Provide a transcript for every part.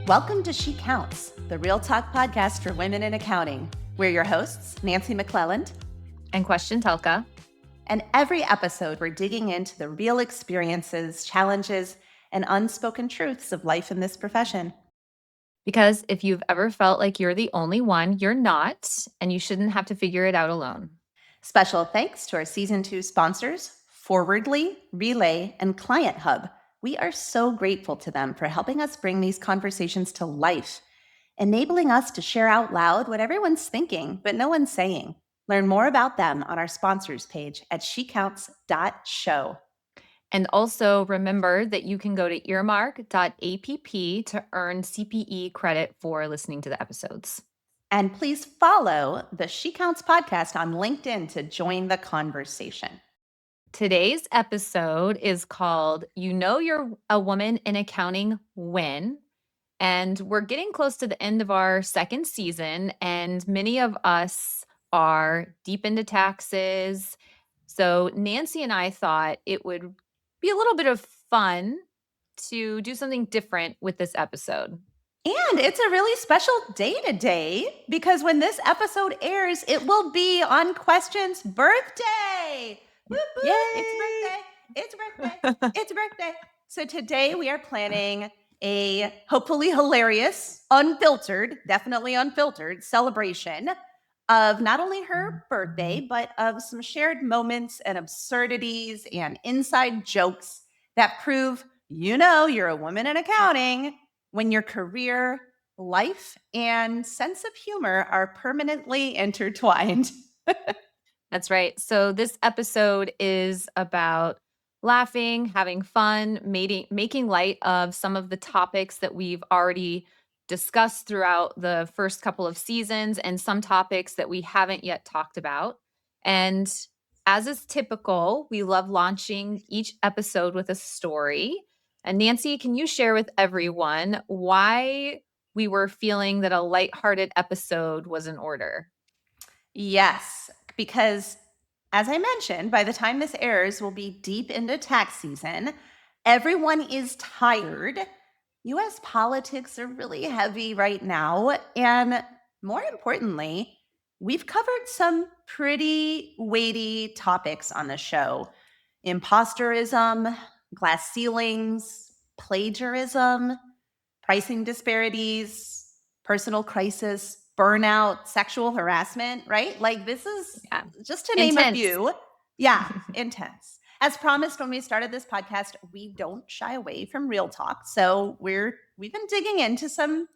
Welcome to She Counts, the Real Talk podcast for women in accounting. We're your hosts, Nancy McClelland and Questian Telka. And every episode, we're digging into the real experiences, challenges, and unspoken truths of life in this profession. Because if you've ever felt like you're the only one, you're not, and you shouldn't have to figure it out alone. Special thanks to our Season 2 sponsors, Forwardly, Relay, and Client Hub. We are so grateful to them for helping us bring these conversations to life, enabling us to share out loud what everyone's thinking, but no one's saying. Learn more about them on our sponsors page at shecounts.show. And also remember that you can go to earmark.app to earn CPE credit for listening to the episodes. And please follow the She Counts podcast on LinkedIn to join the conversation. Today's episode is called You Know You're a Woman in Accounting When. And we're getting close to the end of our second season, and many of us are deep into taxes. So Nancy and I thought it would be a little bit of fun to do something different with this episode. And it's a really special day today because when this episode airs, it will be on Questian's birthday. Whoop, whoop. Yay! It's birthday. So today we are planning a hopefully hilarious, definitely unfiltered celebration of not only her birthday, but of some shared moments and absurdities and inside jokes that prove, you know, you're a woman in accounting when your career, life, and sense of humor are permanently intertwined. That's right. So this episode is about laughing, having fun, making light of some of the topics that we've already discussed throughout the first couple of seasons and some topics that we haven't yet talked about. And as is typical, we love launching each episode with a story. And Nancy, can you share with everyone why we were feeling that a lighthearted episode was in order? Yes, because as I mentioned, by the time this airs, we'll be deep into tax season. Everyone is tired. U.S. politics are really heavy right now. And more importantly, we've covered some pretty weighty topics on the show. Imposterism, glass ceilings, plagiarism, pricing disparities, personal crisis, burnout, sexual harassment, right? Like this is just to name a few. Yeah, intense. As promised when we started this podcast, we don't shy away from real talk. So we've been digging into some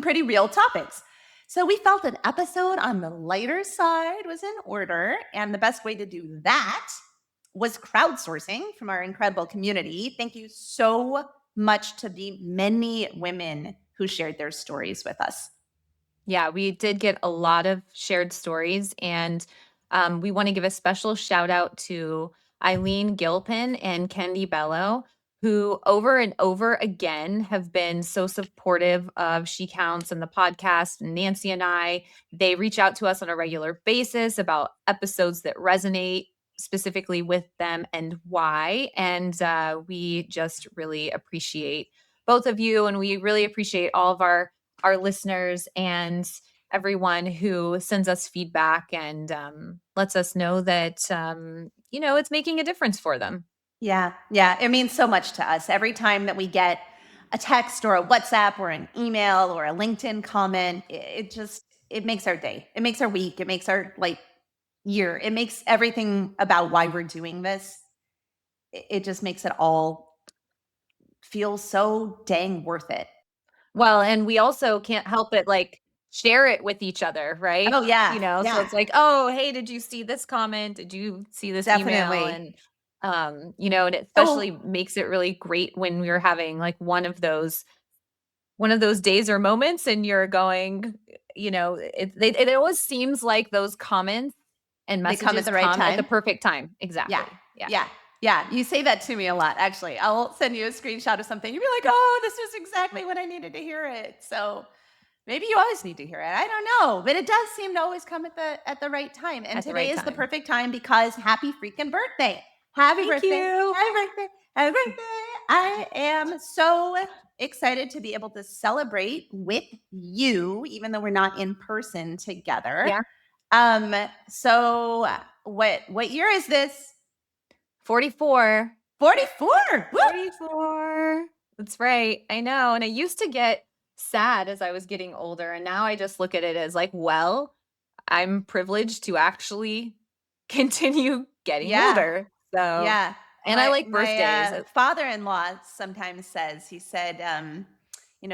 pretty real topics. So we felt an episode on the lighter side was in order. And the best way to do that was crowdsourcing from our incredible community. Thank you so much to the many women who shared their stories with us. Yeah, we did get a lot of shared stories, and we want to give a special shout out to Eileen Gilpin and Kendi Bello, who over and over again have been so supportive of She Counts and the podcast. And Nancy and I, they reach out to us on a regular basis about episodes that resonate specifically with them and why. And we just really appreciate both of you, and we really appreciate all of our listeners and everyone who sends us feedback and lets us know that, it's making a difference for them. Yeah. It means so much to us. Every time that we get a text or a WhatsApp or an email or a LinkedIn comment, it makes our day. It makes our week. It makes our year. It makes everything about why we're doing this. It just makes it all feel so dang worth it. Well, and we also can't help it share it with each other, right? Oh, yeah. So it's like, oh, hey, did you see this comment? Did you see this email? And, and it especially makes it really great when we're having one of those days or moments and you're going, it always seems like those comments and messages come at the right time. At the perfect time. Exactly. Yeah. You say that to me a lot, actually. I'll send you a screenshot of something. You'll be like, oh, this is exactly when I needed to hear it. So maybe you always need to hear it. I don't know. But it does seem to always come at the right time. And today is the perfect time because happy freaking birthday. Happy birthday. I am so excited to be able to celebrate with you, even though we're not in person together. Yeah. So what year is this? 44. 44. Woo! 44. That's right. I know. And I used to get sad as I was getting older. And now I just look at it as like, well, I'm privileged to actually continue getting Yeah. older. So, Yeah. and I like My birthdays. father-in-law sometimes says, he said,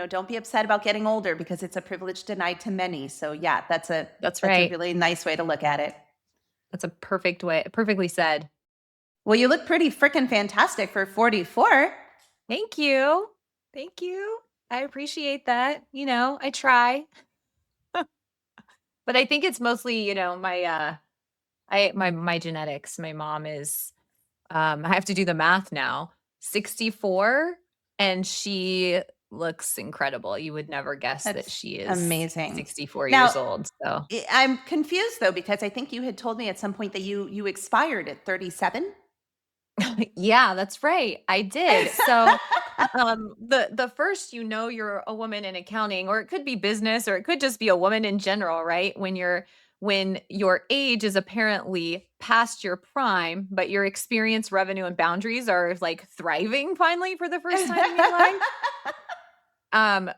don't be upset about getting older because it's a privilege denied to many. So yeah, That's that's a right. really nice way to look at it. That's a perfect way, perfectly said. Well, you look pretty freaking fantastic for 44. Thank you. Thank you. I appreciate that. I try. But I think it's mostly, my genetics. My mom is I have to do the math now. 64 and she looks incredible. You would never guess that That's she is amazing. 64 Now, years old. So, I'm confused though because I think you had told me at some point that you expired at 37. yeah, that's right. I did. So, the first you're a woman in accounting, or it could be business, or it could just be a woman in general, right? When your age is apparently past your prime, but your experience, revenue, and boundaries are like thriving finally for the first time in your life.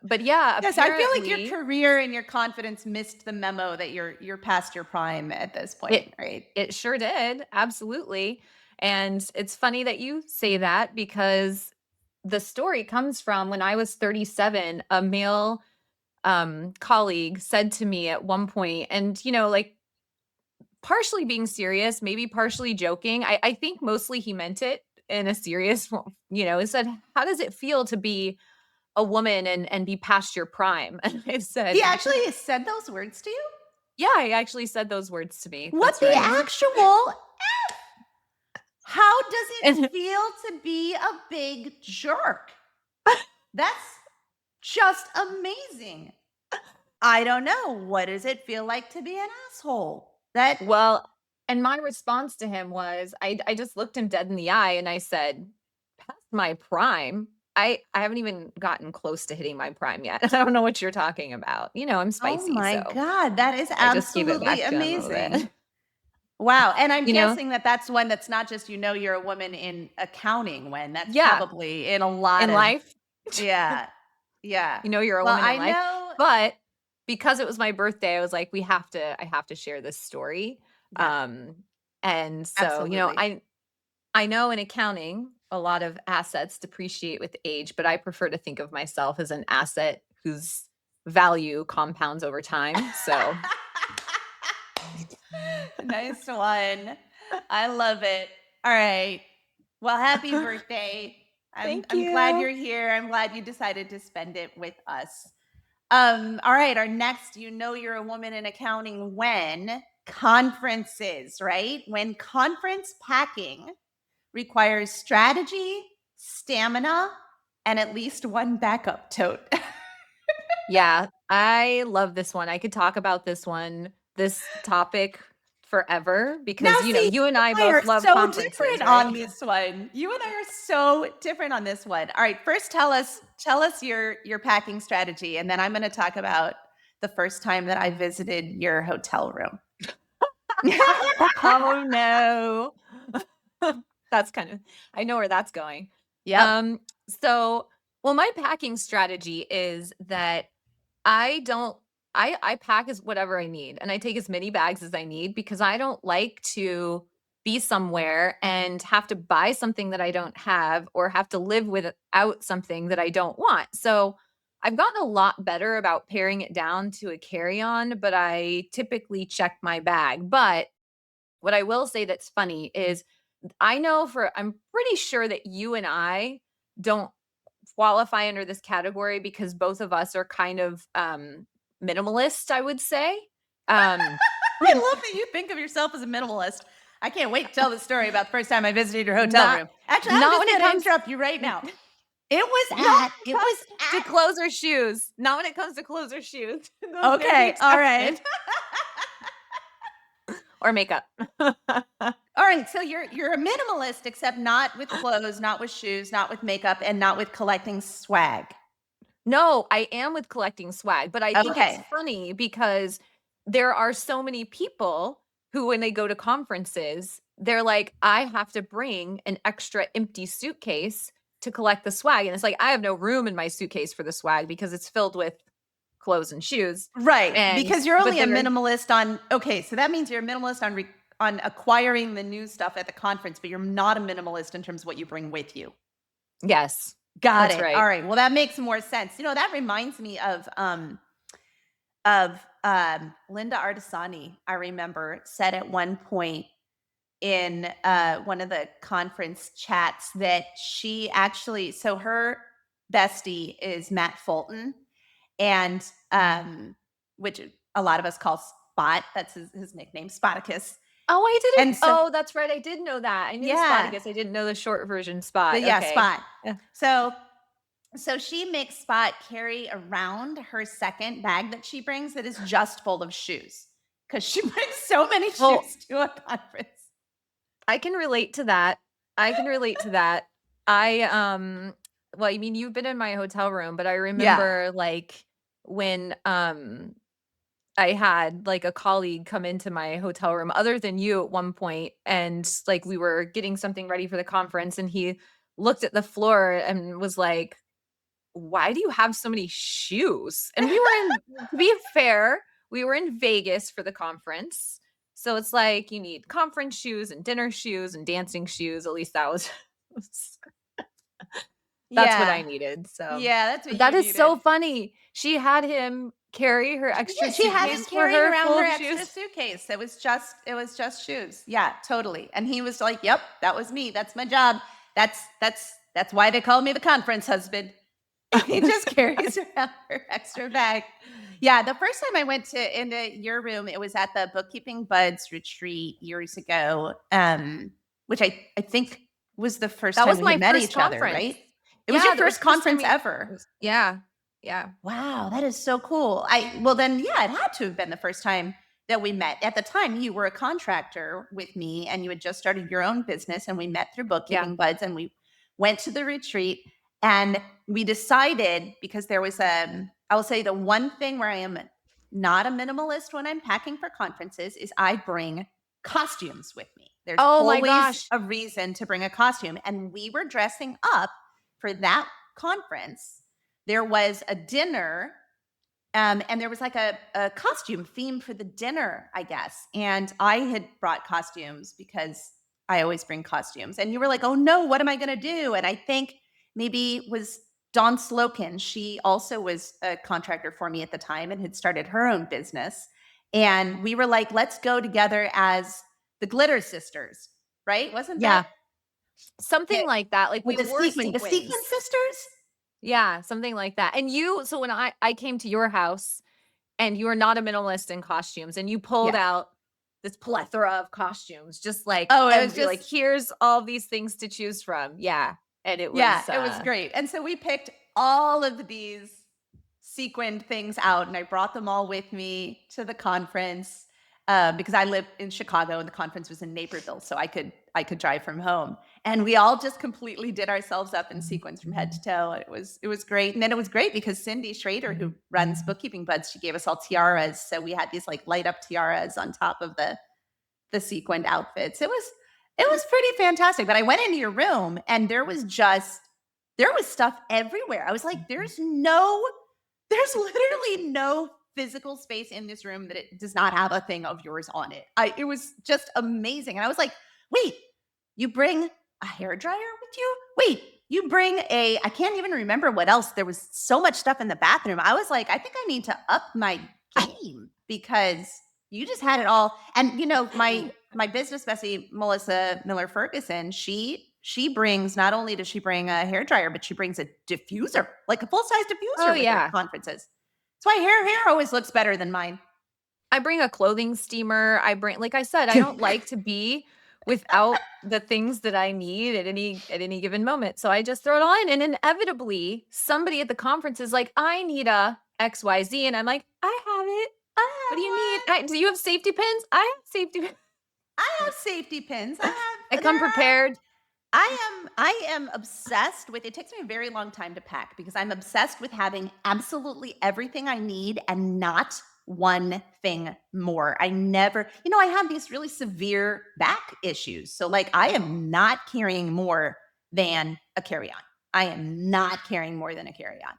But yeah, Yes, I feel like your apparently career and your confidence missed the memo that you're past your prime at this point, it right? it sure did. Absolutely. And it's funny that you say that because the story comes from when I was 37, a male colleague said to me at one point, and like partially being serious, maybe partially joking. I think mostly he meant it in a serious, he said, "How does it feel to be a woman and be past your prime?" And I He said, actually said those words to you? "Yeah, he actually said those words to me." What That's the right. actual How does it And feel to be a big jerk? That's just amazing. I don't know. What does it feel like to be an asshole? That well, and my response to him was I just looked him dead in the eye and I said, "Past my prime? I haven't even gotten close to hitting my prime yet. I don't know what you're talking about. I'm Oh spicy, my so God, that is I just gave it absolutely back to him a little amazing. bit." Wow, and I'm You know? guessing that that's one that's not just you're a woman in accounting when that's Yeah, probably in a lot in of life. yeah. Yeah. You're a Well, woman in I life. know But because it was my birthday, I was like, I have to share this story. yeah, Um, and so, absolutely. I know in accounting, a lot of assets depreciate with age, but I prefer to think of myself as an asset whose value compounds over time. So, Nice one. I love it. All right. Well, happy birthday. thank I'm glad you. you're here. I'm glad you decided to spend it with us. All right, our next, you're a woman in accounting when conferences, right? When conference packing requires strategy, stamina, and at least one backup tote. Yeah, I love this one. I could talk about this topic forever Now, because, see, you and you I and I are both love so conferences, different right? on this one. You and I are so different on this one. All right, first tell us your packing strategy, and then I'm going to talk about the first time that I visited your hotel room. Oh, no. That's kind of I know where that's going. Yep. Um, so, well, my packing strategy is that I don't I pack as whatever I need, and I take as many bags as I need because I don't like to be somewhere and have to buy something that I don't have or have to live without something that I don't want. So, I've gotten a lot better about paring it down to a carry-on, but I typically check my bag. But what I will say that's funny is I'm pretty sure that you and I don't qualify under this category because both of us are kind of minimalist, I would say. Um I love that you think of yourself as a minimalist. I can't wait to tell the story about the first time I visited your hotel not room. Actually, I'm not just when it going to comes interrupt you right now. not when It it was comes to clothes or shoes. Not when it comes to clothes or shoes. They're the okay. All right. exception. Or makeup. All right, so you're a minimalist, except not with clothes, not with shoes, not with makeup, and not with collecting swag. No, I am with collecting swag, but I think it's Okay. funny because there are so many people who, when they go to conferences, they're like, "I have to bring an extra empty suitcase to collect the swag," and it's like, I have no room in my suitcase for the swag because it's filled with clothes and shoes, Right, and because you're but only a they're minimalist on okay, so that means you're a minimalist on acquiring the new stuff at the conference, but you're not a minimalist in terms of what you bring with you. Yes, Got that's it. right. Alright, well, that makes more sense. You know, that reminds me of Linda Artisani, I remember, said at one point in, one of the conference chats that she actually so her bestie is Matt Fulton, and, Mm. which a lot of us call Spot, that's his nickname, Spoticus, Oh, I didn't and so oh, that's right, I did know that. I knew the yeah, Spartacus, I didn't know the short version the Spot, yeah, okay. Spot. Yeah. So she makes Spot carry around her second bag that she brings that is just full of shoes because she brings so many Well, shoes to a conference. I can relate to that. I can relate to that. I, well, I mean, you've been in my hotel room, but I Yeah. remember, like, when, I had, like, a colleague come into my hotel room other than you at one point, and, like, we were getting something ready for the conference, and he looked at the floor and was like, "Why do you have so many shoes?" And we were in to be fair, we were in Vegas for the conference. So it's like you need conference shoes and dinner shoes and dancing shoes. At least that was that's what I Yeah. needed. So Yeah, that's what but you that is needed. so funny. She had him carry her extra Yeah, she had him suitcase for carrying her around full her of extra shoes. suitcase. It was just shoes. Yeah, totally. And he was like, "Yep, that was me. That's my job. That's why they call me the conference husband." He just carries around her extra bag. Yeah, the first time I went to into your room, it was at the Bookkeeping Buds retreat years ago, which I think was the first That time was we had my met first each other, conference. right? It was Yeah, your that was first the first time conference we ever. yeah. Yeah. Wow, that is so cool. I well then yeah, it had to have been the first time that we met. At the time, you were a contractor with me and you had just started your own business and we met through Yeah. Bookkeeping Buds and we went to the retreat and we decided because there was I will say the one thing where I am not a minimalist when I'm packing for conferences is I bring costumes with me. There's Oh my always gosh. a reason to bring a costume and we were dressing up for that conference. There was a dinner, and there was like a costume theme for the dinner, I guess. And I had brought costumes because I always bring costumes. And you were like, oh no, what am I going to do? And I think maybe it was Dawn Slokin. She also was a contractor for me at the time and had started her own business. And we were like, let's go together as the Glitter Sisters, right? Wasn't that Yeah. Something like that. Like with we the wore sequin sequins. sisters? Yeah, something like that. And you so when I came to your house and you were not a minimalist in costumes and you pulled Yeah. out this plethora of costumes, just like Oh, it was every like just here's all these things to choose from. Yeah. And it yeah, was it was great. And so we picked all of these sequined things out, and I brought them all with me to the conference because I live in Chicago and the conference was in Naperville, so I could drive from home. And we all just completely did ourselves up in sequins from head to toe. It was great, and then it was great because Cindy Schrader, who runs Bookkeeping Buds, she gave us all tiaras, so we had these like light up tiaras on top of the sequined outfits. It was pretty fantastic. But I went into your room and there was stuff everywhere. I was like, there's literally no physical space in this room that it does not have a thing of yours on it. It was just amazing. And I was like, wait, you bring a hair dryer with you? Wait, you bring I can't even remember what else. There was so much stuff in the bathroom. I was like, I think I need to up my game because you just had it all. And my business bestie, Melissa Miller Ferguson, she brings not only does she bring a hair dryer, but she brings a diffuser, like a full size Oh diffuser with her to yeah. conferences. That's why hair always looks better than mine. I bring a clothing steamer. I bring like I said, I don't like to be without the things that I need at any given moment. So I just throw it all in and inevitably somebody at the conference is like, "I need a XYZ." And I'm like, "I have it. What do you need? I have one. Do you have safety pins? I have safety pins." I have safety pins. I I have come there are prepared. I am obsessed with it. Takes me a very long time to pack because I'm obsessed with having absolutely everything I need and not one thing more. I never, I have these really severe back issues. So like I am not carrying more than a carry-on. I am not carrying more than a carry-on.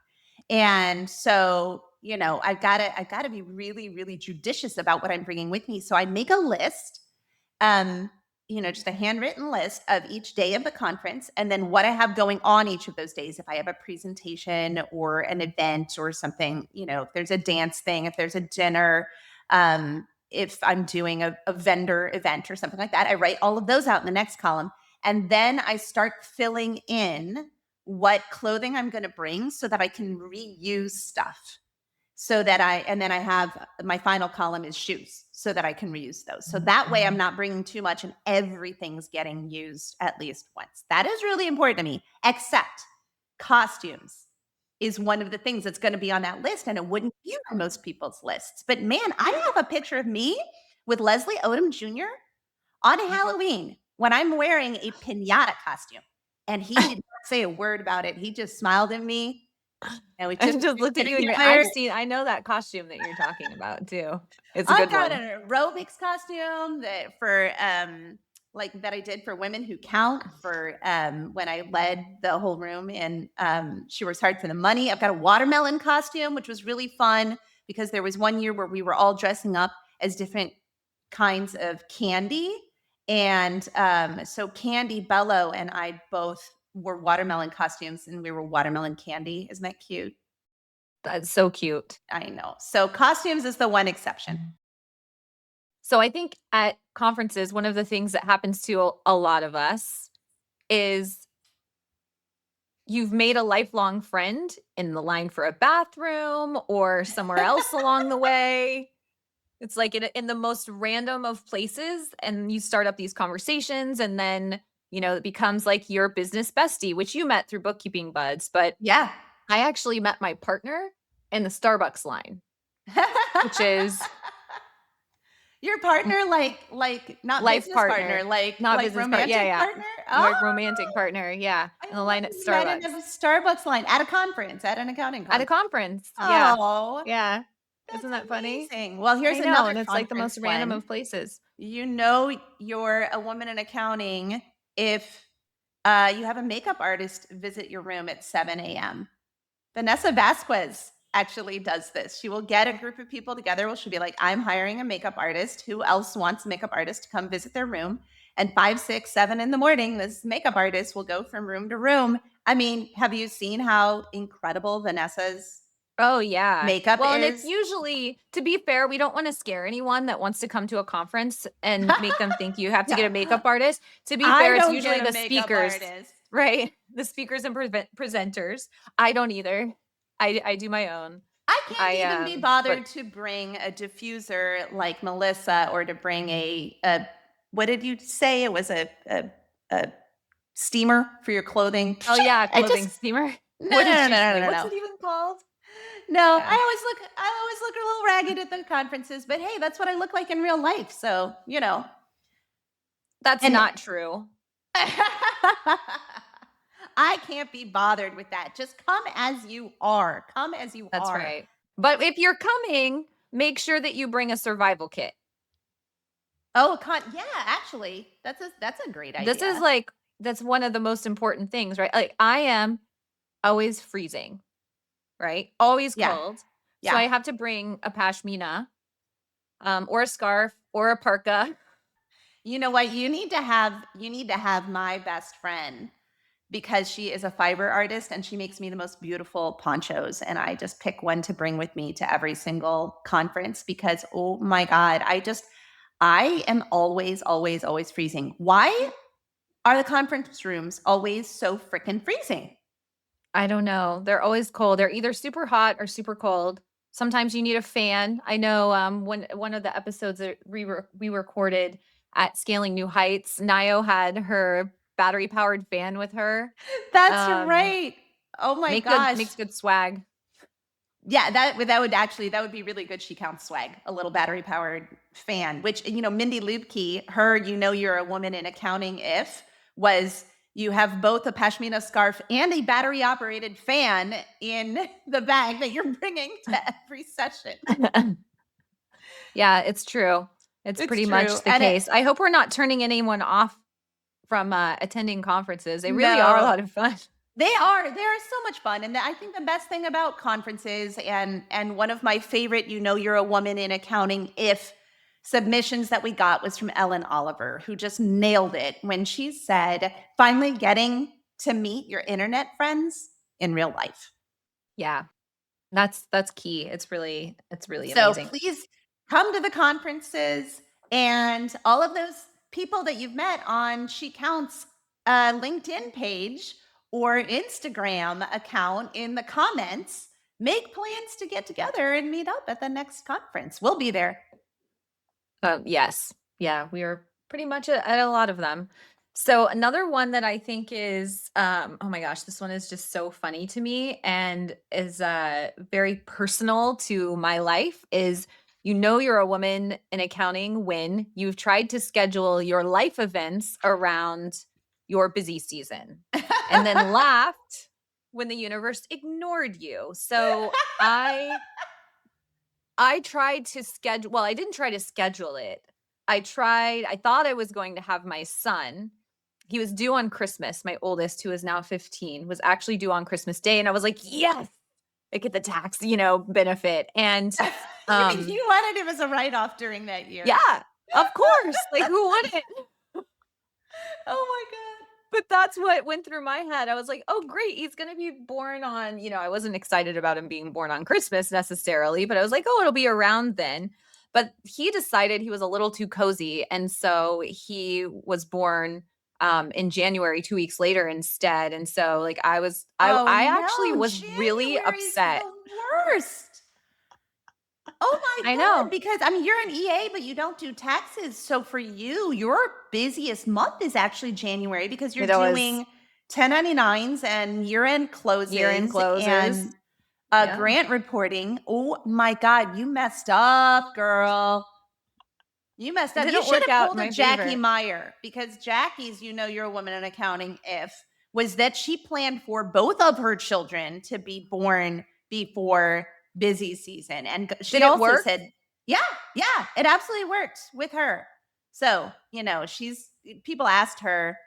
And so, I've got to be really, really judicious about what I'm bringing with me. So I make a list. Um, just a handwritten list of each day of the conference and then what I have going on each of those days. If I have a presentation or an event or something, if there's a dance thing, if there's a dinner, if I'm doing a vendor event or something like that, I write all of those out in the next column. And then I start filling in what clothing I'm going to bring so that I can reuse stuff and then I have my final column is shoes so that I can reuse those. So that way I'm not bringing too much and everything's getting used at least once. That is really important to me, except costumes is one of the things that's going to be on that list and it wouldn't be on most people's lists. But man, I have a picture of me with Leslie Odom Jr. on Halloween when I'm wearing a piñata costume. And he did not say a word about it. He just smiled at me and we I took just looked at you and I know that costume that you're talking about too. It's a I've good got one. an aerobics costume that I did for Women Who Count for when I led the whole room in She Works Hard for the Money. I've got a watermelon costume, which was really fun because there was one year where we were all dressing up as different kinds of candy. And so Candy Bello and I both wore watermelon costumes and we were watermelon candy. Isn't that cute? That's so cute. I know. So costumes is the one exception. So I think at conferences, one of the things that happens to a lot of us is you've made a lifelong friend in the line for a bathroom or somewhere else along the way. It's like in the most random of places, and you start up these conversations, and then, it becomes like your business bestie, which you met through bookkeeping buds. But Yeah. I actually met my partner in the Starbucks line, which is Your partner, like not life business partner, partner, not like business partner. Yeah, romantic yeah. partner? Like Oh, romantic partner. Yeah. I In the love line at you met in Starbucks. a Starbucks line at a conference, at an accounting At a conference. conference. Yeah. Oh, Yeah. Isn't that's that funny? amazing. Well, here's I know. another And it's like the most conference random one. of places. You're a woman in accounting if you have a makeup artist visit your room at 7 a.m. Vanessa Vasquez actually does this. She will get a group of people together. Well, she'll be like, I'm hiring a makeup artist. Who else wants a makeup artist to come visit their room? And 5, 6, 7 in the morning, this makeup artist will go from room to room. I mean, have you seen how incredible Vanessa's Oh, yeah. makeup Well, and it's is? usually, to be fair, we don't wanna scare anyone that wants to come to a conference and make them think you have to get a Yeah. makeup artist. To be I fair, it's don't usually get a the makeup speakers, artist. right? The speakers and presenters. I don't either. I do my own. I can't I, even be but bothered to bring a diffuser like Melissa or to bring a what did you say? It was a steamer for your clothing. oh, yeah, I clothing just steamer. no, What no, did no, she no, no, say? no, What's no. it even called? No, Yeah. I always look a little ragged at the conferences, but hey, that's what I look like in real life. So, That's and not true. I can't be bothered with that. Just come as you are. Come as you That's are. right. But if you're coming, make sure that you bring a survival kit. Oh, yeah, actually, that's a great This is idea. like that's one of the most important things, right? Like I am always freezing, right? Always Yeah. cold. So Yeah. I have to bring a pashmina, or a scarf or a parka. You know what? You need to have my best friend because she is a fiber artist and she makes me the most beautiful ponchos and I just pick one to bring with me to every single conference because oh my god, I am always always always freezing. Why are the conference rooms always so freaking freezing? I don't know. They're always cold. They're either super hot or super cold. Sometimes you need a fan. I know when one of the episodes that we recorded at Scaling New Heights, Nio had her battery powered fan with her. That's Um, right. Oh my make good gosh. makes good swag. Yeah, that would be really good She Counts swag, a little battery powered fan, which Mindy Lubke, her "You Know You're a Woman in Accounting If" was You have both a pashmina scarf and a battery operated fan in the bag that you're bringing to every session. Yeah, it's true. It's It's pretty true. much the case. I hope we're not turning anyone off from attending conferences. They really are a No, lot of fun. they are. They are so much fun. And I think the best thing about conferences and one of my favorite, you're a woman in accounting if submissions that we got was from Ellen Oliver, who just nailed it when she said, finally getting to meet your internet friends in real life. Yeah. That's key. It's really So amazing. please come to the conferences and all of those people that you've met on She Counts LinkedIn page or Instagram account in the comments. Make plans to get together and meet up at the next conference. We'll be there. Yes. Yeah, we are pretty much at a lot of them. So another one that I think is oh my gosh, this one is just so funny to me and is very personal to my life is you're a woman in accounting when you've tried to schedule your life events around your busy season and then laughed when the universe ignored you. So I tried to schedule well, I didn't try to schedule it. I thought I was going to have my son. He was due on Christmas. My oldest, who is now 15, was actually due on Christmas Day. And I was like, yes, I get the tax, benefit. And You wanted him as a write off during that year. yeah, of course. Like who wouldn't? Oh my God. But that's what went through my head. I was like, "Oh, great. He's gonna be born on," I wasn't excited about him being born on Christmas necessarily, but I was like, "Oh, it'll be around then." But he decided he was a little too cozy, and so he was born in January 2 weeks later instead. And so like Oh I actually no, was really January's upset. the worst. Oh my I God. know. Because you're an EA, but you don't do taxes. So for you, your busiest month is actually January because you're It was doing 1099s and year-end year-end closes closes. and Yeah. grant reporting. Oh my God, you messed up, girl. You messed It up. You didn't should work have out in pulled a my Jackie favor. Meyer because Jackie's, you're a woman in accounting, if was that she planned for both of her children to be born before busy season. And she Did it also work? said, yeah, yeah, it absolutely worked with her. So, people asked her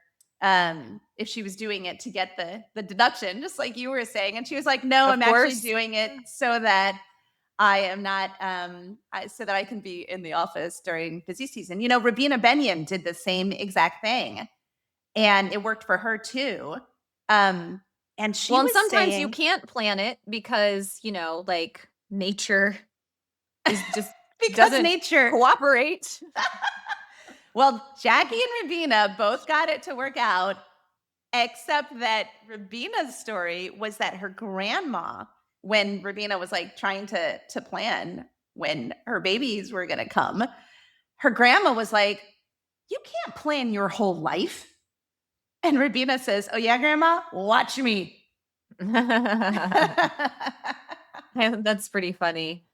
if she was doing it to get the deduction, just like you were saying. And she was like, no, Of I'm actually course. doing it so that I am not, so that I can be in the office during busy season. Rabina Benyam did the same exact thing, and it worked for her too. Um, and she Well, and was sometimes you saying, can't plan it because, like nature is just because doesn't nature, cooperate. well, Jackie and Rabina both got it to work out, except that Rabina's story was that her grandma, when Rabina was like trying to plan when her babies were going to come, her grandma was like, you can't plan your whole life. And Rabina says, oh, yeah, grandma, watch me. That's pretty funny.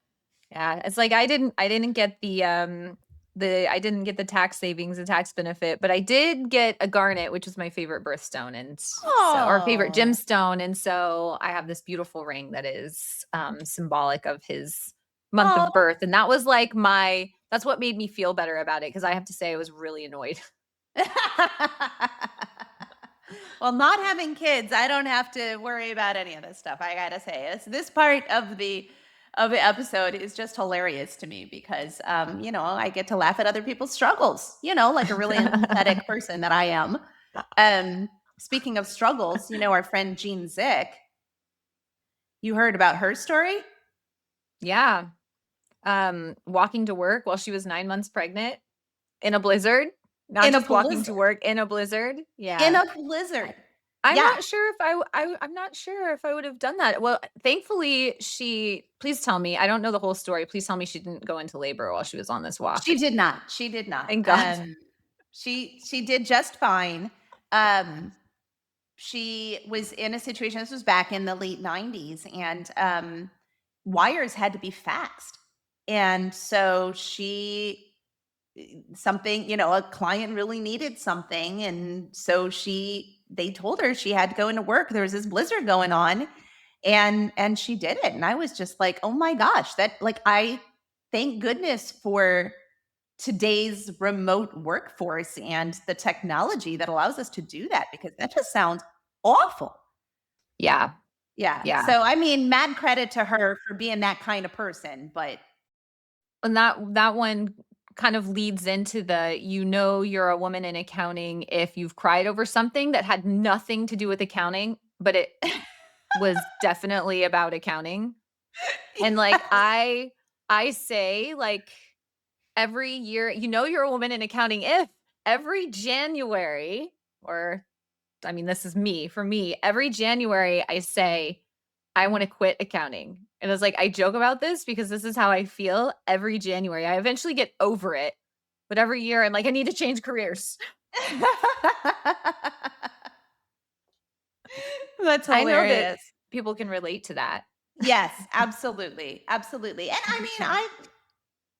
Yeah, it's like I didn't get I didn't get the tax savings, the tax benefit, but I did get a garnet, which was my favorite birthstone and so or favorite Oh, gemstone. And so I have this beautiful ring that is symbolic of his month oh. of birth. And that was like that's what made me feel better about it because I have to say I was really annoyed. Well, not having kids, I don't have to worry about any of this stuff. I gotta say, this part of the episode is just hilarious to me because, I get to laugh at other people's struggles. Like a really empathetic person that I am. Speaking of struggles, our friend Jean Zick. You heard about her story? Yeah. Walking to work while she was 9 months pregnant in a blizzard, not In a just walking to blizzard. work in a blizzard. In Yeah. a blizzard. I'm Yeah. not sure if I'm not sure if I would have done that. Well, thankfully please tell me. I don't know the whole story. Please tell me she didn't go into labor while she was on this walk. She did not. She did not. Thank God. She did just fine. She was in a situation, this was back in the late 90s, and wires had to be faxed. And so a client really needed something. And so she they told her she had to go into work. There was this blizzard going on, and she did it. And I was just like, oh my gosh, that like I thank goodness for today's remote workforce and the technology that allows us to do that, because that just sounds awful. Yeah. Yeah. Yeah. So I mean, mad credit to her for being that kind of person, but And that one kind of leads into the, you're a woman in accounting if you've cried over something that had nothing to do with accounting, but it was definitely about accounting. And, like, yes. I say, like, every year, you're a woman in accounting if every January, or I mean, this is me. For me, every January I say, I want to quit accounting. And it's like, I joke about this because this is how I feel every January. I eventually get over it. But every year I'm like, I need to change careers. That's I know that hilarious. people can relate to that. Yes, absolutely. Absolutely. And I mean,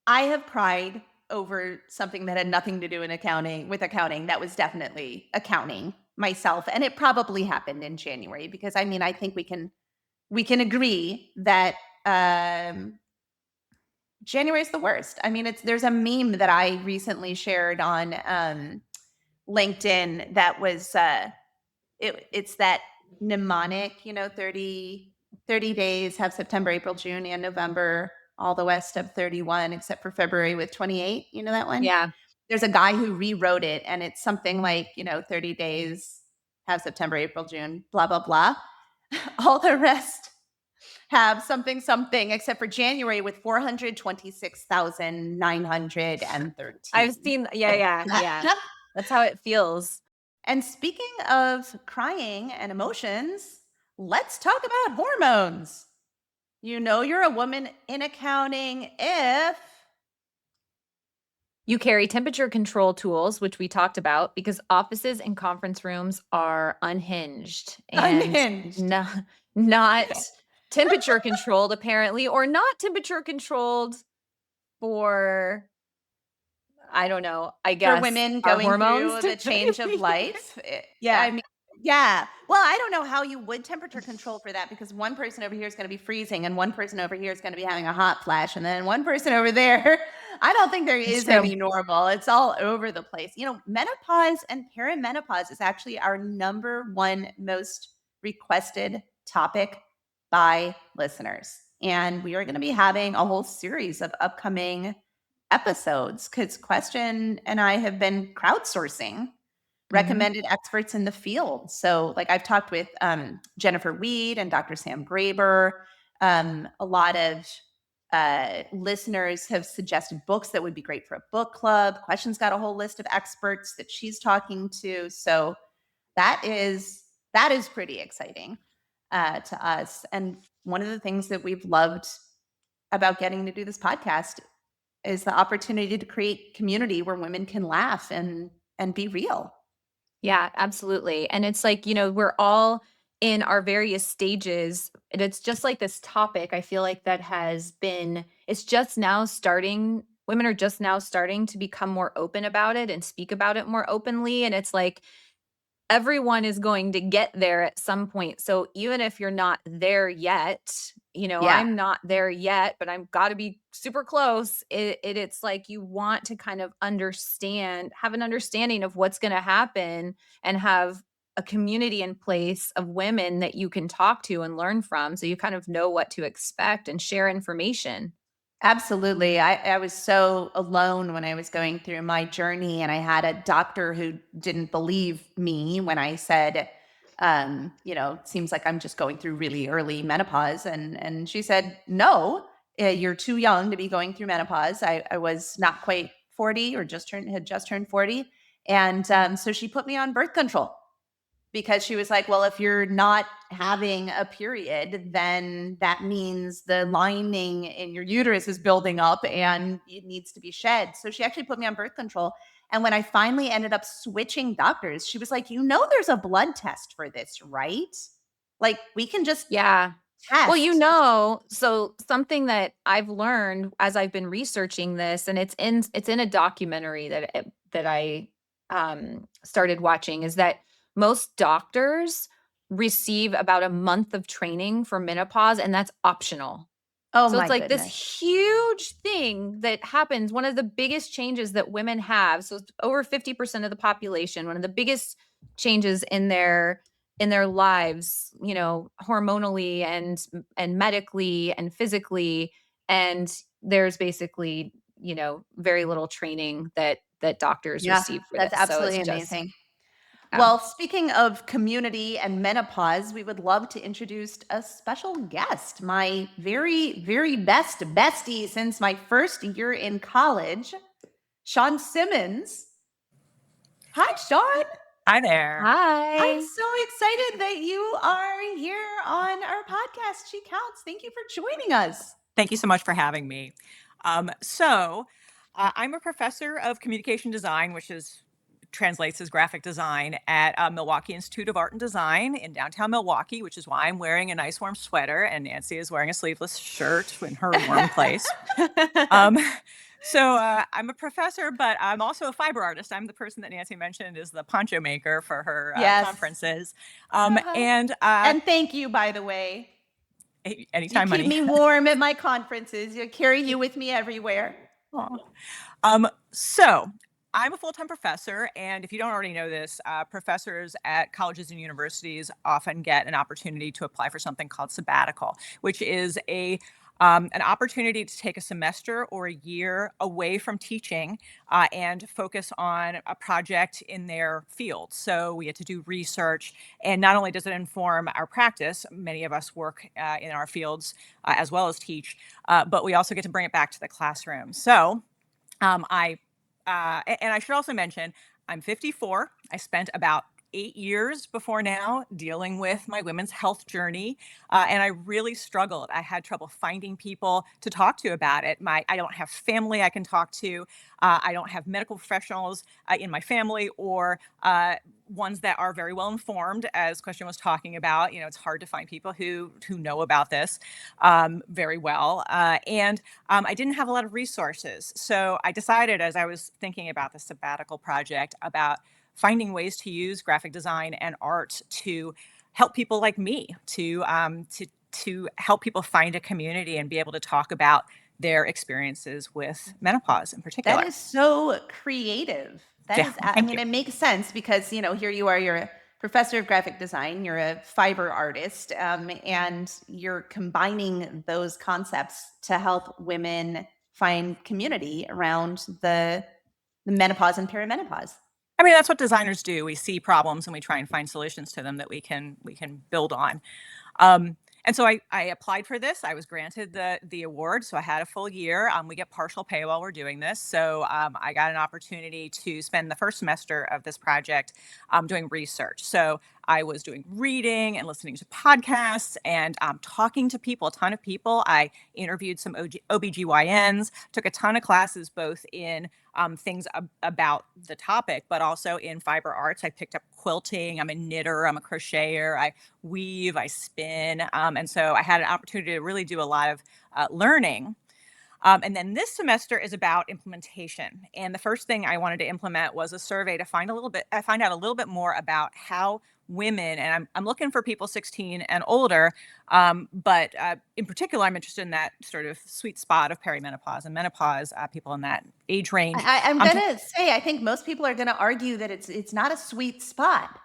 I have cried over something that had nothing to do in accounting with accounting that was definitely accounting myself, and it probably happened in January, because I mean, I think we can agree that January is the worst. I mean, there's a meme that I recently shared on LinkedIn that was it's that mnemonic, 30 days have September, April, June, and November, all the rest of 31 except for February with 28. You know that one? Yeah. There's a guy who rewrote it, and it's something like, 30 days have September, April, June, blah, blah, blah. All the rest have something, something, except for January with 426,913. I've seen, yeah, yeah, yeah. That's how it feels. And speaking of crying and emotions, let's talk about hormones. You know you're a woman in accounting if You carry temperature control tools, which we talked about, because offices and conference rooms are unhinged and unhinged. not temperature controlled, apparently, or not temperature controlled for, I don't know, I For guess women our going hormones through to the change of life. I Yeah. mean, yeah. Well, I don't know how you would temperature control for that, because one person over here is going to be freezing and one person over here is going to be having a hot flash, and then one person over there. I don't think there It's is true. any normal. It's all over the place. Menopause and perimenopause is actually our number one most requested topic by listeners. And we are going to be having a whole series of upcoming episodes, because Question and I have been crowdsourcing Mhm. recommended experts in the field. So, like, I've talked with Jennifer Weed and Dr. Sam Graber. A lot of listeners have suggested books that would be great for a book club. Question's got a whole list of experts that she's talking to. So that is pretty exciting to us. And one of the things that we've loved about getting to do this podcast is the opportunity to create community where women can laugh and be real. Yeah, absolutely. And it's like, we're all in our various stages. And it's just like this topic, I feel like that it's just now starting. Women are just now starting to become more open about it and speak about it more openly. And it's like, everyone is going to get there at some point. So even if you're not there yet, Yeah, I'm not there yet, but I'm got to be super close. It's like you want to kind of have an understanding of what's going to happen, and have a community in place of women that you can talk to and learn from, so you kind of know what to expect and share information. absolutely. I was so alone when I was going through my journey, and I had a doctor who didn't believe me when I said, seems like I'm just going through really early menopause. And she said, no, you're too young to be going through menopause. I was not quite 40, or had just turned 40. And so she put me on birth control, because she was like, well, if you're not having a period, then that means the lining in your uterus is building up and it needs to be shed. So she actually put me on birth control. And when I finally ended up switching doctors, she was like, there's a blood test for this, right? Like, we can just Yeah. Well, test. so something that I've learned as I've been researching this, and it's in a documentary that I started watching, is that most doctors receive about a month of training for menopause, and that's optional. Oh So my it's like this goodness. huge thing that happens. One of the biggest changes that women have, so it's over 50% of the population, one of the biggest changes in their lives, you know, hormonally and medically and physically. And there's basically, you know, very little training that doctors Yeah, receive for that's this. So it's absolutely just amazing. yeah. Well, speaking of community and menopause, we would love to introduce a special guest, my very, very best bestie since my first year in college, Shawn Simmons. Hi, Shawn. Hi there. I'm Hi. so excited that you are here on our podcast. She Counts. Thank you for joining us. Thank you so much for having me. I'm a professor of communication design, which is translates as graphic design at Milwaukee Institute of Art and Design in downtown Milwaukee, which is why I'm wearing a nice warm sweater and Nancy is wearing a sleeveless shirt in her warm place. Um, I'm a professor, but I'm also a fiber artist. I'm the person that Nancy mentioned is the poncho maker for her Yes. conferences. Uh-huh. And thank you, by the way. You Anytime, keep money. me warm at my conferences. You carry you with me everywhere. Aw. So I'm a full-time professor, and if you don't already know this, professors at colleges and universities often get an opportunity to apply for something called sabbatical, which is an opportunity to take a semester or a year away from teaching and focus on a project in their field. So we get to do research, and not only does it inform our practice, many of us work in our fields as well as teach, but we also get to bring it back to the classroom. So I and I should also mention I'm 54. I spent about 8 years before now dealing with my women's health journey, and I really struggled. I had trouble finding people to talk to about it. I don't have family I can talk to. I don't have medical professionals in my family or ones that are very well informed, as Question was talking about. You know, it's hard to find people who know about this very well, and I didn't have a lot of resources. So I decided, as I was thinking about the sabbatical project, about finding ways to use graphic design and art to help people like me to help people find a community and be able to talk about their experiences with menopause in That particular. is so creative. That Yeah, is, I thank mean, you. it makes sense because, you know, here you are, you're a professor of graphic design, you're a fiber artist, and you're combining those concepts to help women find community around the menopause and perimenopause. I mean, that's what designers do. We see problems and we try and find solutions to them that we can build on. And so I applied for this. I was granted the award, so I had a full year. We get partial pay while we're doing this, so I got an opportunity to spend the first semester of this project doing research. So I was doing reading and listening to podcasts and talking to people, a ton of people. I interviewed some OBGYNs, took a ton of classes both in things about the topic, but also in fiber arts. I picked up quilting. I'm a knitter. I'm a crocheter. I weave. I spin. And so I had an opportunity to really do a lot of learning. And then this semester is about implementation. And the first thing I wanted to implement was a survey to find out a little bit more about how women, and I'm looking for people 16 and older, but in particular, I'm interested in that sort of sweet spot of perimenopause and menopause, people in that age range. I'm To gonna say, I think most people are gonna argue that it's not a sweet spot.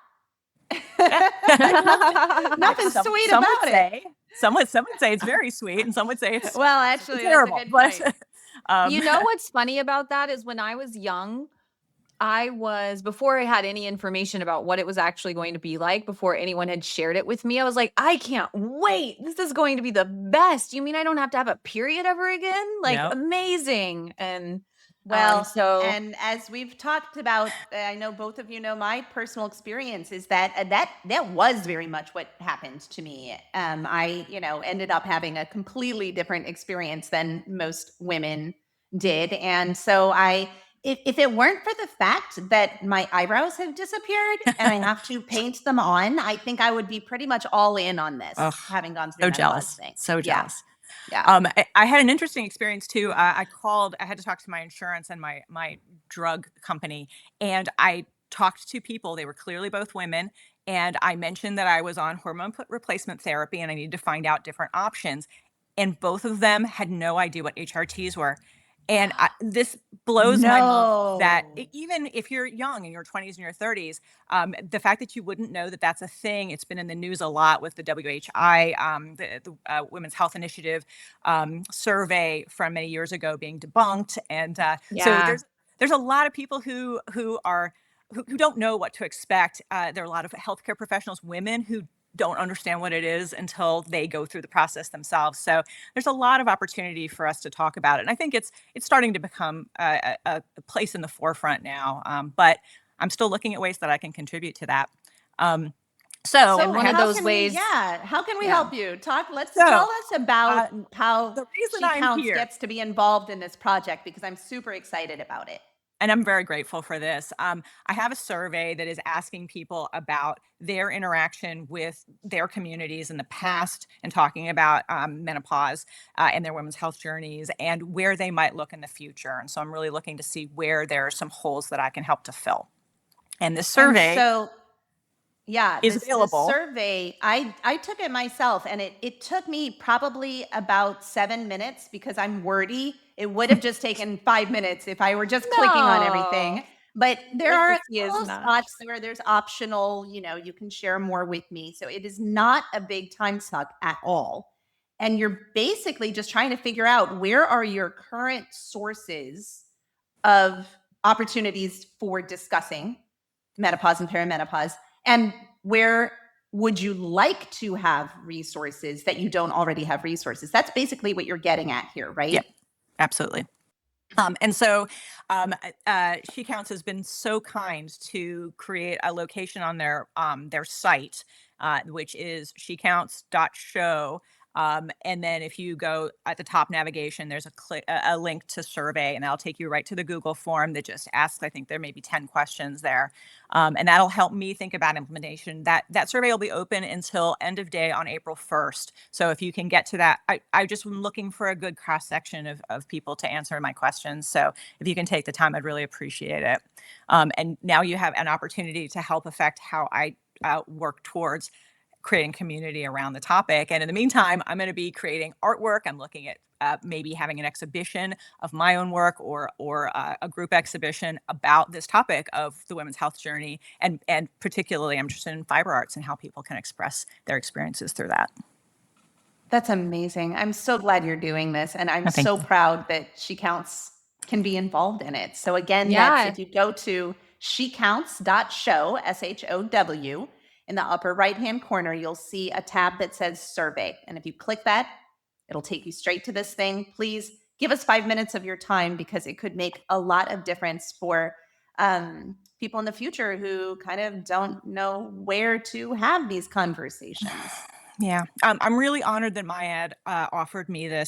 Nothing sweet some would about it. say, some would say it's very sweet, and some would say it's Well, actually, that's a terrible. good But point. um, You know what's funny about that is when I was young, before I had any information about what it was actually going to be like, before anyone had shared it with me, I was like, I can't wait. This is going to be the best. You mean I don't have to have a period ever again? Like, no, amazing. And Well, so and as we've talked about, I know both of you know my personal experience is that that was very much what happened to me. I, you know, ended up having a completely different experience than most women did, and so if it weren't for the fact that my eyebrows have disappeared and I have to paint them on, I think I would be pretty much all in on ugh, this, having gone through so menopause jealous, thing. so Yeah, jealous. yeah. I had an interesting experience too. I had to talk to my insurance and my drug company, and talked to people. They were clearly both women. And I mentioned that I was on hormone replacement therapy and I needed to find out different options. And both of them had no idea what HRTs were. And this blows my mind that No. even if you're young in your 20s and your 30s, the fact that you wouldn't know that that's a thing. It's been in the news a lot with the WHI, the Women's Health Initiative survey from many years ago being debunked. And so Yeah. there's a lot of people who don't know what to expect. There are a lot of healthcare professionals, women who don't understand what it is until they go through the process themselves. So there's a lot of opportunity for us to talk about it, and I think it's starting to become a place in the forefront now. But I'm still looking at ways that I can contribute to that. Um, so And So one I of have how those can we, ways, yeah, how can we yeah. help you? Let's tell so us about uh, how the reason She I'm Counts here. gets to be involved in this project because I'm super excited about it. And I'm very grateful for this. I have a survey that is asking people about their interaction with their communities in the past and talking about menopause and their women's health journeys and where they might look in the future. And so I'm really looking to see where there are some holes that I can help to fill. And this And survey so yeah, is this available. survey, I took it myself, and it took me probably about 7 minutes because I'm wordy. It would have just taken 5 minutes if I were just clicking on everything. No, But there are a empathy is couple of not. spots where there's optional, you can share more with me. So it is not a big time suck at all. And you're basically just trying to figure out where are your current sources of opportunities for discussing menopause and perimenopause, and where would you like to have resources that you don't already have resources? That's basically what you're getting at here, right? Yep, absolutely. And so She Counts has been so kind to create a location on their site, which is shecounts.show. And then if you go at the top navigation, there's a link to survey, and that'll take you right to the Google form that just asks, I think there may be 10 questions there. And that'll help me think about implementation. That survey will be open until end of day on April 1st. So if you can get to that, I just am looking for a good cross section of people to answer my questions. So if you can take the time, I'd really appreciate it. And now you have an opportunity to help affect how I work towards creating community around the topic. And in the meantime, I'm going to be creating artwork. I'm looking at maybe having an exhibition of my own work or a group exhibition about this topic of the women's health journey. And particularly, I'm interested in fiber arts and how people can express their experiences through that. That's amazing. I'm so glad you're doing this. And I'm Oh, thank so you. proud that She Counts can be involved in it. So, again, that's Yeah. if you go to shecounts.show, SHOW, in the upper right hand corner, you'll see a tab that says survey. And if you click that, it'll take you straight to this thing. Please give us 5 minutes of your time because it could make a lot of difference for people in the future who kind of don't know where to have these conversations. Yeah, I'm really honored that MyAd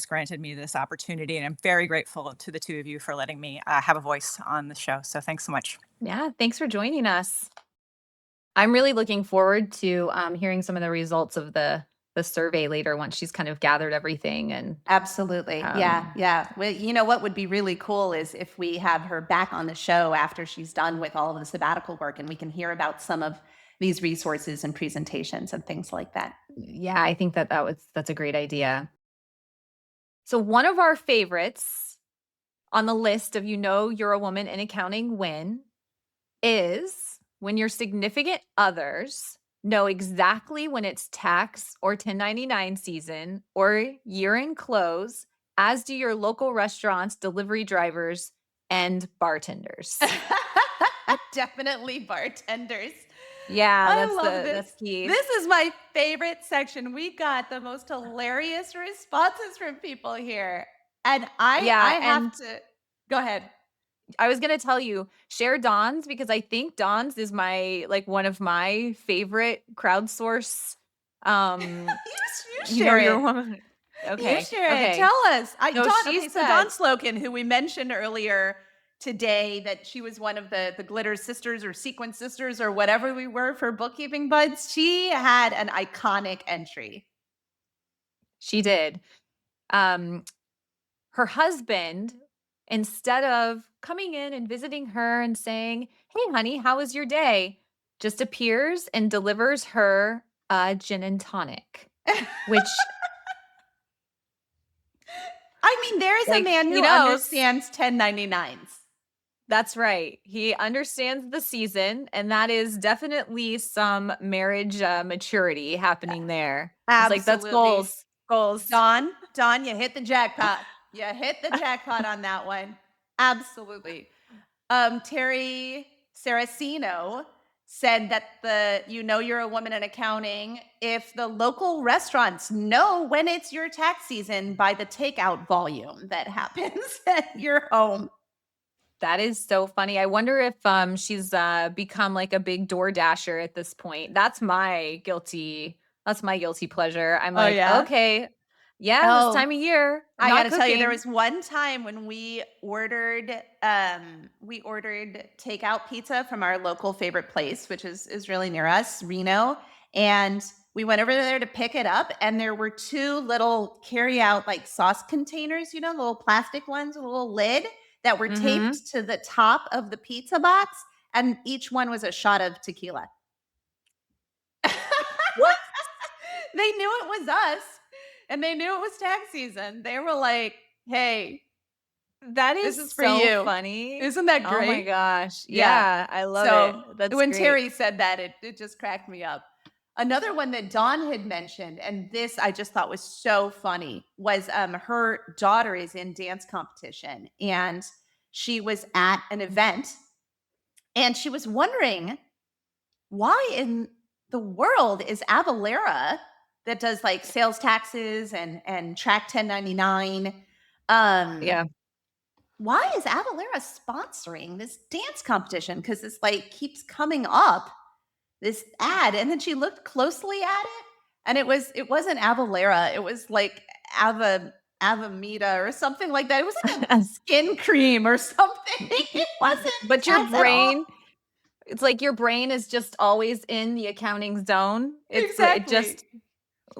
granted me this opportunity, and I'm very grateful to the two of you for letting me have a voice on the show. So thanks so much. Yeah, thanks for joining us. I'm really looking forward to hearing some of the results of the survey later once she's kind of gathered everything and Absolutely. Yeah. um, Yeah. Well, you know what would be really cool is if we have her back on the show after she's done with all of the sabbatical work and we can hear about some of these resources and presentations and things like that. yeah, I think that's a great idea. So one of our favorites on the list of you're a woman in accounting when is when your significant others know exactly when it's tax or 1099 season or year-end close, as do your local restaurants, delivery drivers, and bartenders. Definitely bartenders. Yeah, I love this. that's key. This is my favorite section. We got the most hilarious responses from people here. And I Yeah, have and to go ahead. I was gonna tell you, share Don's because I think Don's is one of my favorite crowdsource. You share You're a it. woman. You Okay, share it. okay. Tell us. So she So said, Dawn Slokin, who we mentioned earlier today, that she was one of the glitter sisters or sequin sisters or whatever we were for bookkeeping buds. She had an iconic entry. she did. Um, her husband instead of coming in and visiting her and saying, "Hey, honey, how was your day?" just appears and delivers her a gin and tonic, which, I mean, there is a like, man he who knows. understands 1099s. That's right. He understands the season, and that is definitely some marriage, maturity happening there. It's like, that's Absolutely. goals, goals. Dawn, you hit the jackpot. You hit the jackpot on that one. Absolutely. Terry Saraceno said that you're a woman in accounting if the local restaurants know when it's your tax season by the takeout volume that happens at your home. That is so funny. I wonder if, she's, become like a big Door Dasher at this point. That's my guilty pleasure. I'm Oh like, yeah. "Okay, yeah, this Oh, time of year, I not gotta tell you, there cooking." was one time when we ordered takeout pizza from our local favorite place, which is really near us, Reno, and we went over there to pick it up, and there were two little carry-out like sauce containers, little plastic ones with a little lid that were Mhm. taped to the top of the pizza box, and each one was a shot of tequila. What? They knew it was us, and they knew it was tax season. They were like, "Hey, That this is is for so you." funny. Isn't that Oh my great? gosh. Yeah. Yeah, I love it. So That's when great. Terry said that, it just cracked me up. Another one that Dawn had mentioned, and this I just thought was so funny, was her daughter is in dance competition, and she was at an event, and she was wondering why in the world is Avalera, that does like sales taxes and track 1099, um Yeah. why is Avalera sponsoring this dance competition? Because this like keeps coming up, this ad. And then she looked closely at it, and it wasn't Avalera. It was like Avamita or something like that. It was like a skin cream or something. It wasn't But your tax at all. brain, it's like your brain is just always in the accounting zone. It Exactly. just,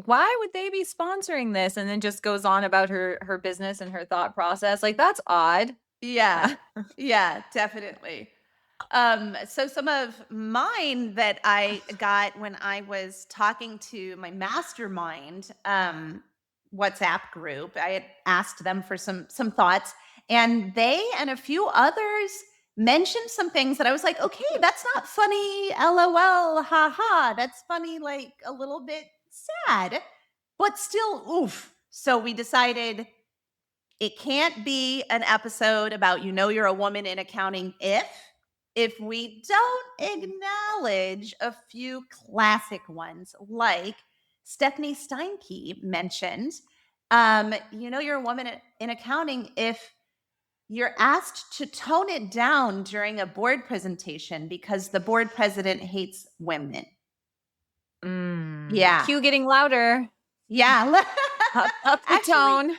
why would they be sponsoring this? And then just goes on about her business and her thought process. Like, that's odd. Yeah. Yeah, definitely. So some of mine that I got when I was talking to my mastermind WhatsApp group, I had asked them for some thoughts, and they and a few others mentioned some things that I was like, okay, that's not funny, lol, haha. That's funny, like a little bit sad, but still, oof. So we decided it can't be an episode about you're a woman in accounting if we don't acknowledge a few classic ones like Stephanie Steinke mentioned. You're a woman in accounting if you're asked to tone it down during a board presentation because the board president hates women. Yeah. Cue getting louder. Yeah. Up the Actually, tone.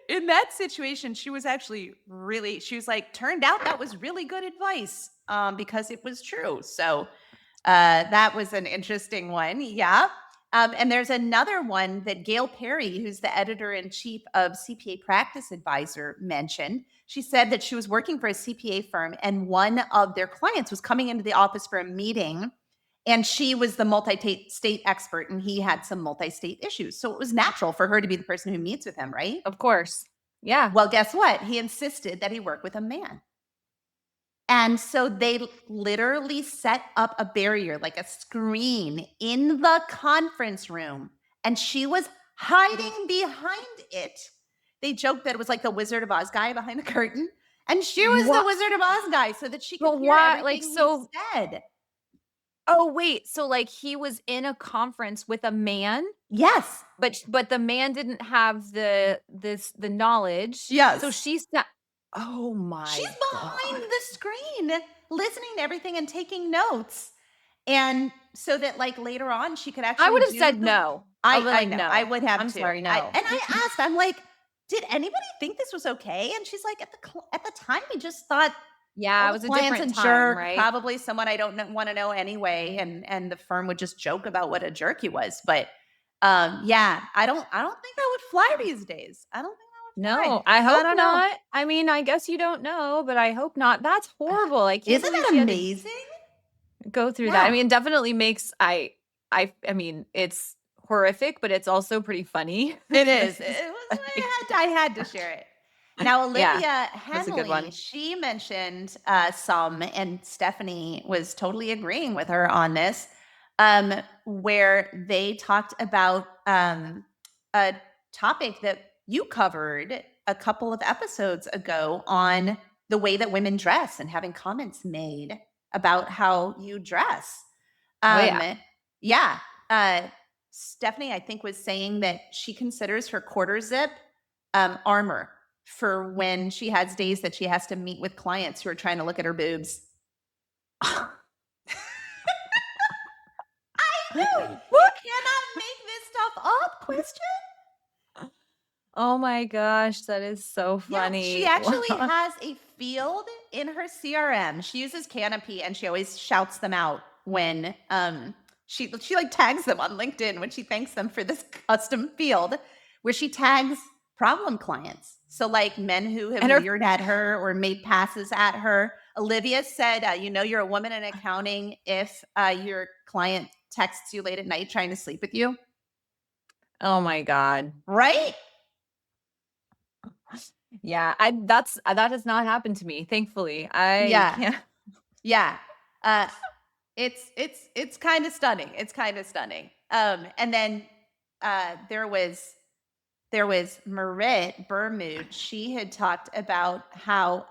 in that situation, she was like, turned out that was really good advice, because it was true. So that was an interesting one. Yeah. And there's another one that Gail Perry, who's the editor in chief of CPA Practice Advisor, mentioned. She said that she was working for a CPA firm, and one of their clients was coming into the office for a meeting, and she was the multi-state expert, and he had some multi-state issues. So it was natural for her to be the person who meets with him, right? Of course. Yeah. Well, guess what? He insisted that he work with a man. And so they literally set up a barrier, like a screen in the conference room, and she was hiding behind it. They joked that it was like the Wizard of Oz guy behind the curtain, and she was the What? Wizard of Oz guy so that she could But hear why? Like, everything he so, said. oh, wait. So, like, he was in a conference with a man, Yes. but the man didn't have the knowledge. Yes. So she's not. Oh She's my behind god. the screen listening to everything and taking notes. And so that like later on she could I actually would have do said the no. I was I like, know. I no. would have I'm too. sorry, no. I asked, I'm like, did anybody think this was okay? And she's like, at the time we just thought, Yeah, well, it the was a client's a different time, jerk, right? probably someone I don't want to know anyway, and the firm would just joke about what a jerk he was. But yeah, I don't think that would fly these days. I don't think No, fine. I I hope don't know. not. I mean, I guess you don't know, but I hope not. That's horrible. I can't Isn't believe that she had to amazing? go through that. I Yeah. mean, it definitely makes I mean, it's horrific, but it's also pretty funny. It This is. It is was funny. I had to share it. Now, Yeah, Olivia that's a good Henley, one. she mentioned some, and Stephanie was totally agreeing with her on this, where they talked about a topic that you covered a couple of episodes ago on the way that women dress and having comments made about how you dress. Oh yeah. Yeah. Uh, Stephanie, I think, was saying that she considers her quarter zip armor for when she has days that she has to meet with clients who are trying to look at her boobs. I know. You cannot make this stuff up, Question. Oh my gosh, that is so Yeah, she funny. actually has a field in her CRM. She uses Canopy and she always shouts them out when she like tags them on LinkedIn when she thanks them for this custom field where she tags problem clients. So like men who have And her leered at her or made passes at her. Olivia said, you know, you're a woman in accounting if your client texts you late at night trying to sleep with you, Oh my god. right? Yeah, that has not happened to me, thankfully. I Yeah. can't. Yeah. Uh, it's kind of stunning. It's kind of stunning. And then there was Marit Bermud. She had talked about how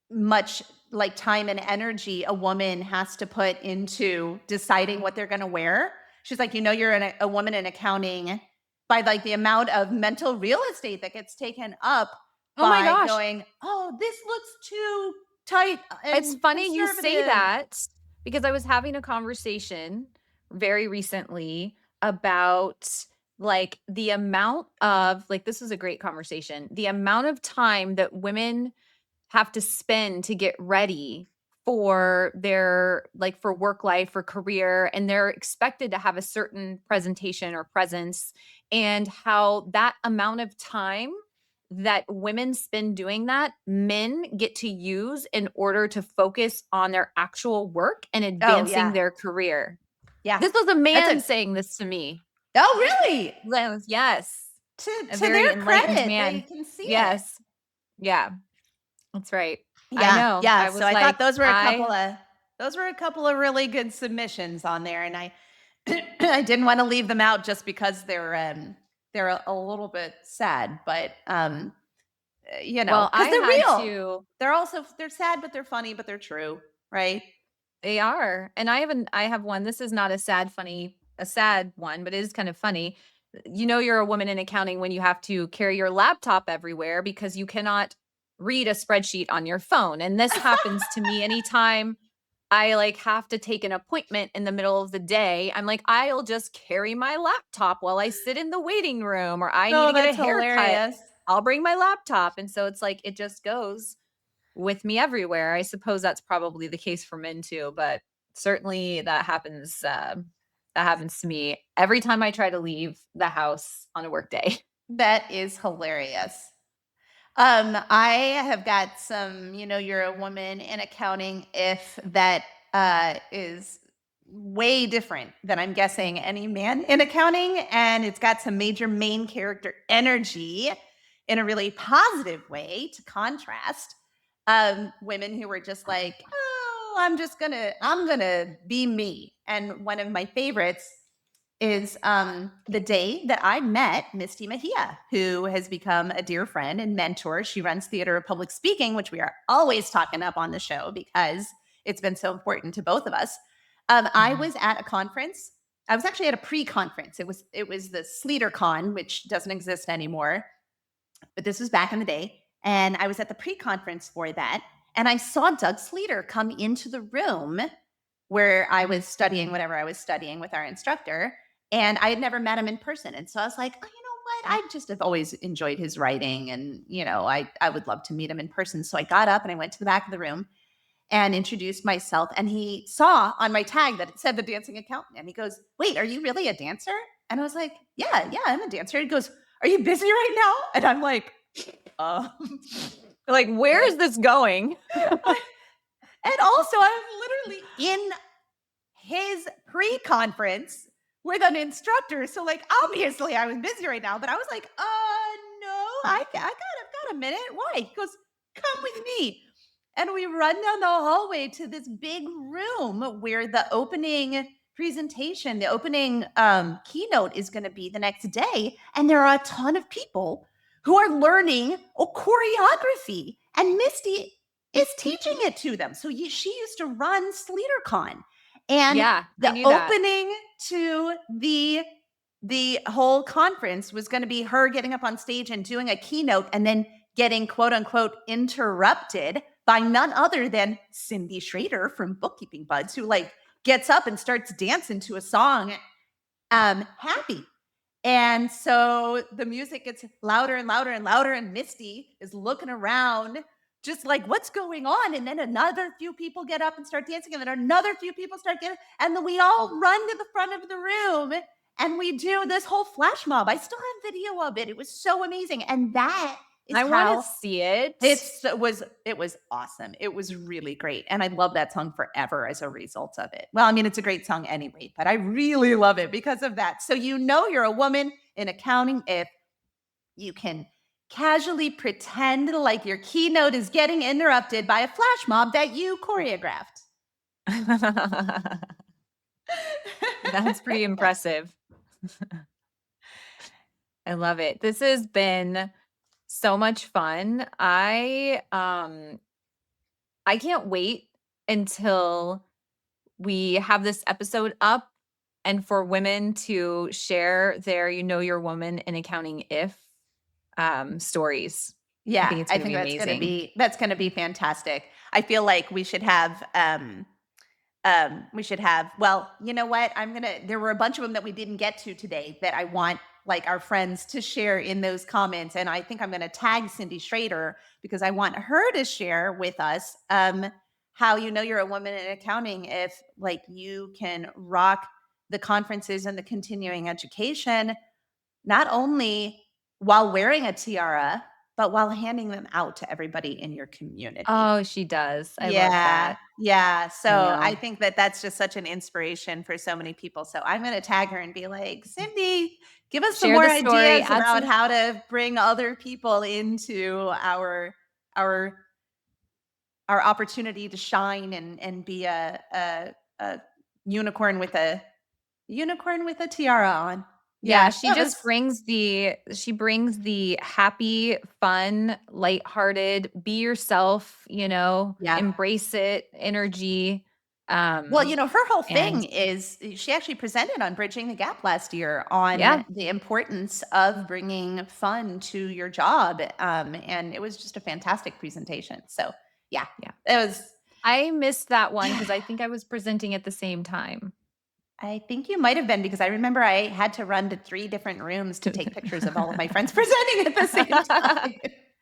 much like time and energy a woman has to put into deciding what they're going to wear. She's like, you know, you're a woman in accounting by like the amount of mental real estate that gets taken up Oh my by gosh. going, oh, this looks too tight It's and funny you say conservative. that because I was having a conversation very recently about like the amount of like this was a great conversation. The amount of time that women have to spend to get ready for their like for work life for career, and they're expected to have a certain presentation or presence, and how that amount of time that women spend doing that men get to use in order to focus on their actual work and Oh advancing yeah, their career. yeah. This was a That's man a saying this to me. oh really? Yes, To a to very their enlightened credit, they man. can see it. Yes, yeah, that's right. I Yeah, know. yeah. I So was I thought like, those were a couple of really good submissions on there, and I I didn't want to leave them out just because they're a little bit sad, but you know, well, because I they're had real. to. They're sad, but they're funny, but they're true, right? They are, and I have one. This is not a a sad one, but it is kind of funny. You know, you're a woman in accounting when you have to carry your laptop everywhere because you cannot read a spreadsheet on your phone, and this happens to me anytime I like have to take an appointment in the middle of the day. I'm like, I'll just carry my laptop while I sit in the waiting room, or I need Oh, to get a that's haircut. hilarious. I'll bring my laptop. And so it's like it just goes with me everywhere. I suppose that's probably the case for men too, but certainly that happens to me every time I try to leave the house on a work day. That is hilarious. I have got some, you know, you're a woman in accounting if that is way different than I'm guessing any man in accounting. And it's got some major main character energy in a really positive way to contrast. Women who were just like, oh, I'm gonna be me. And one of my favorites is the day that I met Misty Mejia, who has become a dear friend and mentor. She runs Theater of Public Speaking, which we are always talking up on the show because it's been so important to both of us. I was at a conference. I was actually at a pre-conference. It was the Sleater Con, which doesn't exist anymore, but this was back in the day. And I was at the pre-conference for that, and I saw Doug Sleater come into the room where I was studying whatever I was studying with our instructor. And I had never met him in person. And so I was like, oh, you know what? I just have always enjoyed his writing. And, you know, I would love to meet him in person. So I got up and I went to the back of the room and introduced myself. And he saw on my tag that it said the dancing accountant. And he goes, wait, are you really a dancer? And I was like, yeah, I'm a dancer. He goes, are you busy right now? And I'm like, um, Like, where is this going? and also I'm literally in his pre-conference with an instructor. So like, obviously I was busy right now, but I was like, no, I've got a minute. Why? He goes, come with me. And we run down the hallway to this big room where the opening presentation, the opening keynote is going to be the next day. And there are a ton of people who are learning choreography. And Misty is teaching it to them. So she used to run SleaterCon. And Yeah, I the knew that. opening to the whole conference was going to be her getting up on stage and doing a keynote and then getting quote unquote interrupted by none other than Cindy Schrader from Bookkeeping Buds, who like gets up and starts dancing to a song, Happy. And so the music gets louder and louder and louder, and Misty is looking around just like, what's going on? And then another few people get up and start dancing, and then another few people start getting, and then we all run to the front of the room and we do this whole flash mob. I still have video of it. It was so amazing. And that is I how want to see it. it was awesome. It was really great. And I love that song forever as a result of it. Well, I mean, it's a great song anyway, but I really love it because of that. So you know you're a woman in accounting if you can casually pretend like your keynote is getting interrupted by a flash mob that you choreographed. That's pretty impressive. I love it. This has been so much fun. I can't wait until we have this episode up and for women to share their Your Woman in Accounting If stories. Yeah, I think it's gonna be amazing. that's gonna be fantastic. I feel like we should have well, you know what? There were a bunch of them that we didn't get to today that I want like our friends to share in those comments. And I think I'm going to tag Cindy Schrader because I want her to share with us how you're a woman in accounting if like you can rock the conferences and the continuing education, not only while wearing a tiara, but while handing them out to everybody in your community. Oh, she does. I love that. Yeah. So I know. think that that's just such an inspiration for so many people. So I'm going to tag her and be like, Cindy, give us some Share more the story, ideas add about some- how to bring other people into our opportunity to shine and be a unicorn with a tiara on. Yeah, she that just was- brings the happy, fun, lighthearted, be yourself, Yeah. embrace it energy. Well, her whole and- thing is she actually presented on Bridging the Gap last year on Yeah. the importance of bringing fun to your job. And it was just a fantastic presentation. So yeah, it was. I missed that one because I think I was presenting at the same time. I think you might have been because I remember I had to run to 3 different rooms to take pictures of all of my friends presenting at the same time.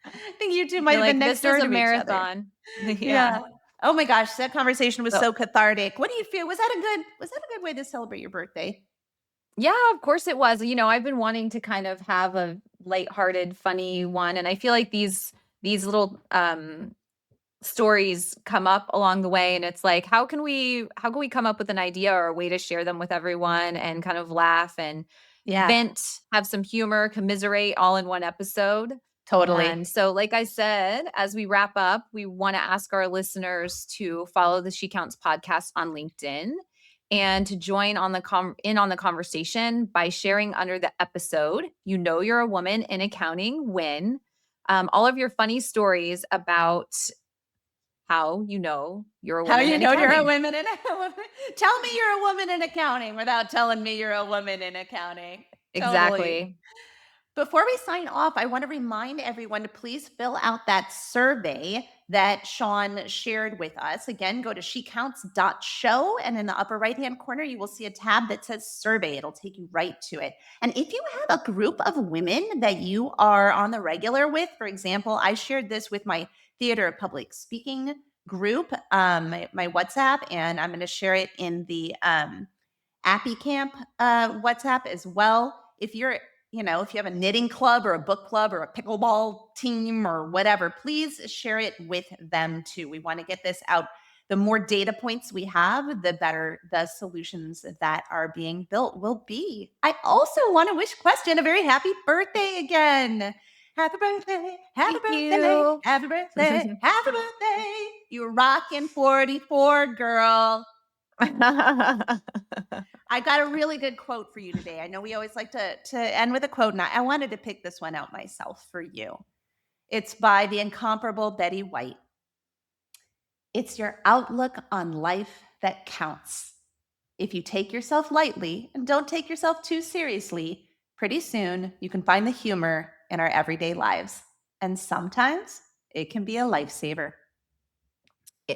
I think you two might have been next this door is to a each other. marathon. Yeah. Oh my gosh, that conversation was So- so cathartic. What do you feel? Was that a good way to celebrate your birthday? Yeah, of course it was. I've been wanting to kind of have a lighthearted, funny one, and I feel like these little stories come up along the way, and it's like, how can we come up with an idea or a way to share them with everyone and kind of laugh and vent, have some humor, commiserate all in one episode. Totally. And so, like I said, as we wrap up, we want to ask our listeners to follow the She Counts podcast on LinkedIn and to join on the conversation by sharing under the episode. You're a woman in accounting when all of your funny stories about how you're a woman in accounting. You're a woman in Tell me you're a woman in accounting without telling me you're a woman in accounting. Exactly. Totally. Before we sign off, I want to remind everyone to please fill out that survey that Shawn shared with us. Again, go to shecounts.show, and in the upper right-hand corner, you will see a tab that says survey. It'll take you right to it. And if you have a group of women that you are on the regular with, for example, I shared this with my Theater of Public Speaking group, my WhatsApp, and I'm going to share it in the Appy Camp WhatsApp as well. If you're if you have a knitting club or a book club or a pickleball team or whatever, please share it with them too. We want to get this out. The more data points we have, the better the solutions that are being built will be. I also want to wish Questian a very happy birthday again. Happy birthday, happy Thank birthday, you. happy birthday, happy birthday. You're rocking 44, girl. I got a really good quote for you today. I know we always like to end with a quote, and I wanted to pick this one out myself for you. It's by the incomparable Betty White. It's your outlook on life that counts. If you take yourself lightly and don't take yourself too seriously, pretty soon you can find the humor in our everyday lives. And sometimes it can be a lifesaver.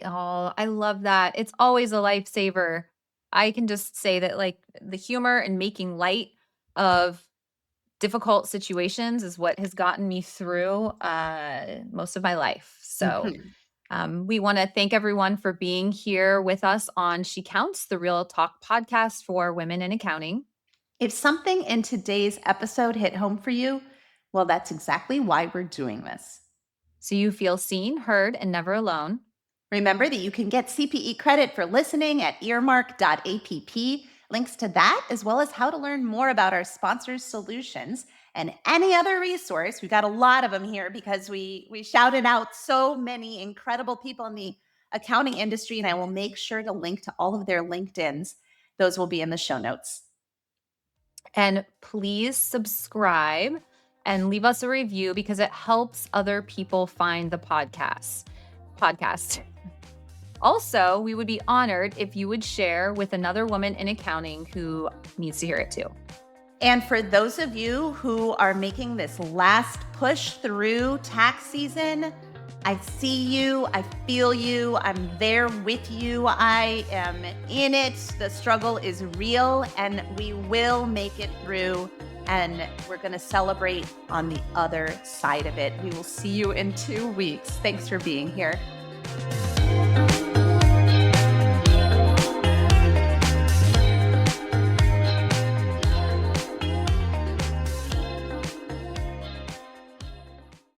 Oh, I love that. It's always a lifesaver. I can just say that, like, the humor and making light of difficult situations is what has gotten me through most of my life. So Mhm. we want to thank everyone for being here with us on She Counts, the Real Talk podcast for women in accounting. If something in today's episode hit home for you, well, that's exactly why we're doing this. So you feel seen, heard, and never alone. Remember that you can get CPE credit for listening at earmark.app. Links to that, as well as how to learn more about our sponsors' solutions and any other resource. We've got a lot of them here because we shouted out so many incredible people in the accounting industry, and I will make sure to link to all of their LinkedIns. Those will be in the show notes. And please subscribe and leave us a review because it helps other people find the podcast. Also, we would be honored if you would share with another woman in accounting who needs to hear it too. And for those of you who are making this last push through tax season, I see you, I feel you, I'm there with you, I am in it. The struggle is real and we will make it through, and we're going to celebrate on the other side of it. We will see you in 2 weeks. Thanks for being here.